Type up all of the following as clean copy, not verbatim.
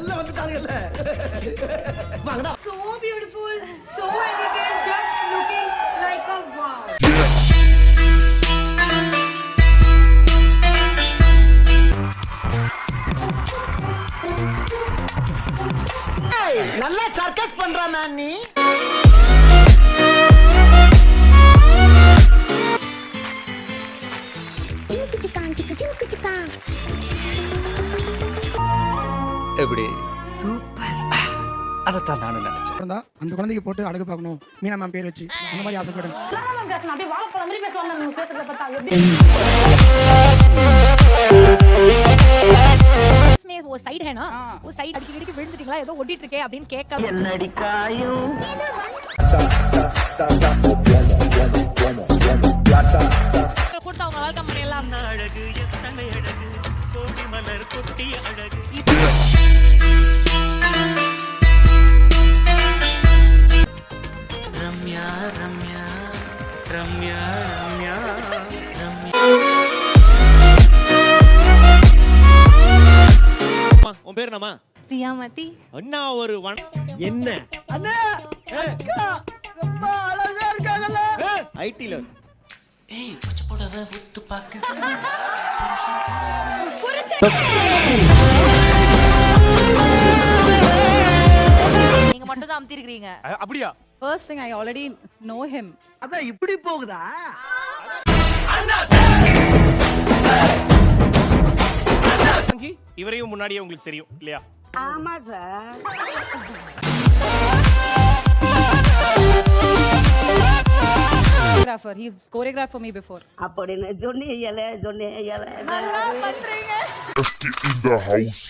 செல்ல வந்துட்டாங்கல்ல. வாங்கடா. So beautiful, so elegant, just looking like a wow. நல்லா சர்க்கஸ் பண்றா மேன் நீ. எப்படி சூப்பர். அதத்தான் நானும் நினைச்சேன். அந்த குழந்தைக்கு போட்டு அழகு பார்க்கணும், மீனா மேம் பேர் வச்சு அந்த மாதிரி ஆசைப்படுறேன். वो साइड है ना, वो साइड அடிக்கடி விழுந்துட்டீங்களா ஏதோ ஓடிட்டு இருக்கே அப்படினு கேட்கலாம். என்னடி காயும் கொடுத்தா அவங்க வெல்கம் பண்ணிடலாம். அழகு எத்தனை அழகு கோடி மலர் கொட்டிய அழகு. ரம்யா ரம்யா ரம்யா ரம்யா ரம்யா. உன் பேர் என்னம்மா? பிரியாமதி. அண்ணா ஒரு என்ன அண்ணா அக்கா ரொம்ப அழகா இருக்காங்கல்ல. ஐடில ஏய் பச்சை புடவை ஊத்து பாக்குது. நீங்க மட்டும் தான் அம்தி இருக்கீங்க. அப்படியா? First thing, I already know him. அத இப்படி போகுதா? இவரையும் முன்னாடியே உங்களுக்கு தெரியும் இல்லையா? ஆமா sir. Choreographer. He's choreographed for me before. அப்படின்னு சொன்னீங்களே நல்லா பண்றீங்க. in the house.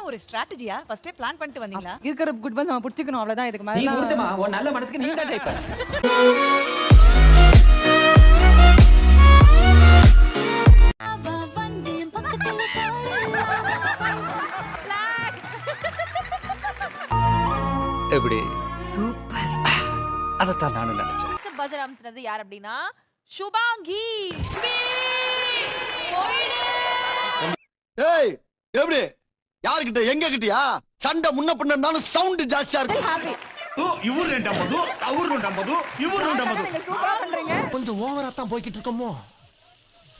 ஒரு ஸ்ட்ராட்டஜியா ஃபர்ஸ்ட் பிளான் பண்ணிட்டு வந்தீங்களா? இருக்கிற குட் பஸ் நம்ம புடிச்சுக்கணும் அவ்வளவுதான். இதுக்கு மேல நீ மூர்த்தமா உன் நல்ல மனசுக்கு நீ தான் டைப். எப்படி சூப்பர். அதத்தான் நானும் நினைச்சேன். பஸர் அமுத்துனது யார் அப்படினா சுபாங்கி. ஏய் எப்படி யார்கிட்ட எங்க கிட்டயா சண்டை முன்ன பின்ன இருந்தாலும் சவுண்ட் ஜாஸ்தியா இருக்கு. இவரு ரெண்டாமது அவரு ரெண்டாமது இவரு ரெண்டாமது. சூப்பரா பண்றீங்க. கொஞ்சம் ஓவரா தான் போய்கிட்டு இருக்கோமோ.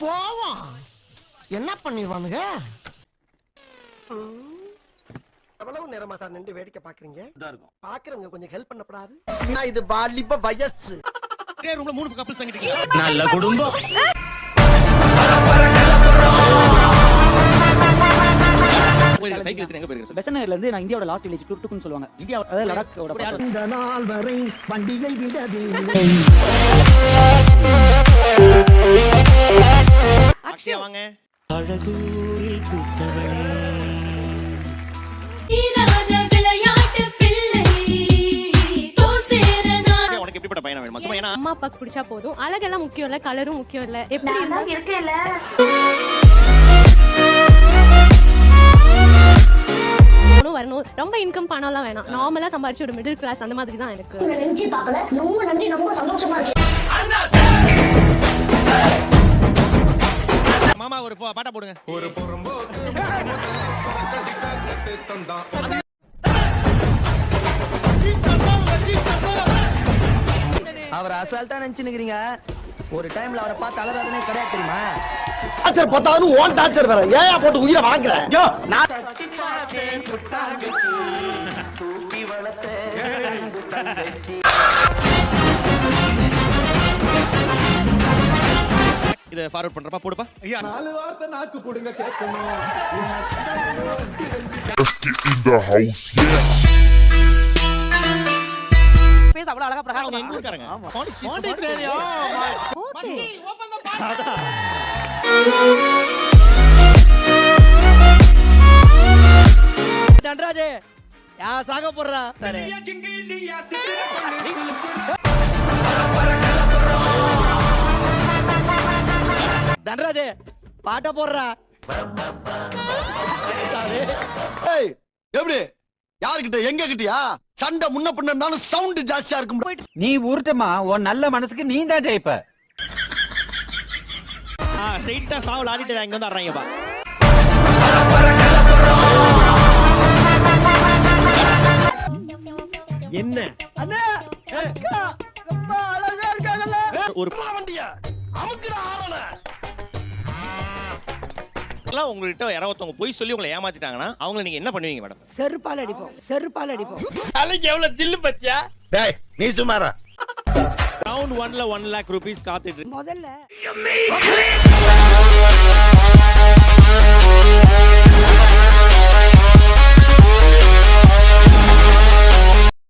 போவோம் என்ன பண்ணிடுவானுங்க. எவ்வளவு நேரமா சார் நின்று வேடிக்கை பாக்குறீங்க? பாக்குறவங்க கொஞ்சம் ஹெல்ப் பண்ணப்படாது. இது வாலிப வயசு. ரூம்ல 3 கப்பிள்ஸ் தங்கிட்டீங்க. நல்ல குடும்பம். சைக்கிள் எடுத்து எங்க போயிருக்கீங்க? பெசநகர்ல இருந்து நான் இந்தியாவோட லாஸ்ட் வில்லேஜ் டுக்டுக்னு சொல்லுவாங்க. இந்தியா அதாவது லடாக்கோட இந்த நாள் வரை வண்டியை விடவில்லை. அக்ஷயா வாங்க. அழகூரில் பூத்தவளே உனக்கு எப்படிப்பட்ட பையனா வேணுமா? சும்மா ஏனா அம்மா அப்பாக்கு பிடிச்சா போதும். அழகெல்லாம் முக்கியம் இல்ல, கலரும் முக்கியம் இல்ல. எப்படி இருக்கேல வரணும். ரொம்ப இன்கம் பண்ணலாம் வேணாம். நார்மலா சம்பாரிச்சு ஒரு மிடில் கிளாஸ் அந்த மாதிரி தான் எனக்கு. நினைச்சு பார்க்கல. ரொம்ப நன்றி, ரொம்ப சந்தோஷமா இருக்கு. மாமா ஒரு பாட்டா போடுங்க. ஒரு அவர் அசால்ட்டா நினைச்சுக்கிறீங்க. ஒரு டைம்ல அவரை பார்த்து அழகாதனே கிடையாது தெரியுமா? டார்ச்சர் பார்த்தாலும் ஓன் டார்ச்சர் வேற. ஏன் போட்டு உயிரை வாங்குற? யோ நான் இத ஃபார்வர்ட் பண்றப்பா போடுப்பா. ஐயா 4 வார்த்தை நாக்கு போடுங்க கேட்கணும். in the house. பேச அவ்வளவு அழகா பிரகாசமா எங்க ஊர்க்காரங்க? பாண்டிச்சேரியா? மச்சி ஓபன் தி பாட். தண்டராஜே யா சாக போறா சரி. தண்டராஜே பாட்ட போடுறா. ஏய் எப்படி யாருக்கிட்ட எங்க கிட்டயா சண்டை முன்ன பின்னாலும் சவுண்ட் ஜாஸ்தியா இருக்கும். நீ ஊர்ட்டமா உன் நல்ல மனசுக்கு நீ தான் ஜெயிப்ப. ஸ்ட்ரைட்டா சாவல் ஆடிட்டு இங்க வந்து ஆடுறாங்கப்பா. என்ன ஒரு வண்டியா அமுக்குடா ஆவன. உங்ககிட்ட யாராவது போய் சொல்லி உங்களை ஏமாத்திட்டாங்கன்னா அவங்களை நீங்க என்ன பண்ணுவீங்க மேடம்? செருப்பால் அடிப்போம், செருப்பால் அடிப்போம். அலைக்கு எவ்வளவு தில்லு பத்தியா? டேய் நீ சும்மாரா. ரவுண்ட் 1ல 1 lakh rupees காத்துட்டு முதல்ல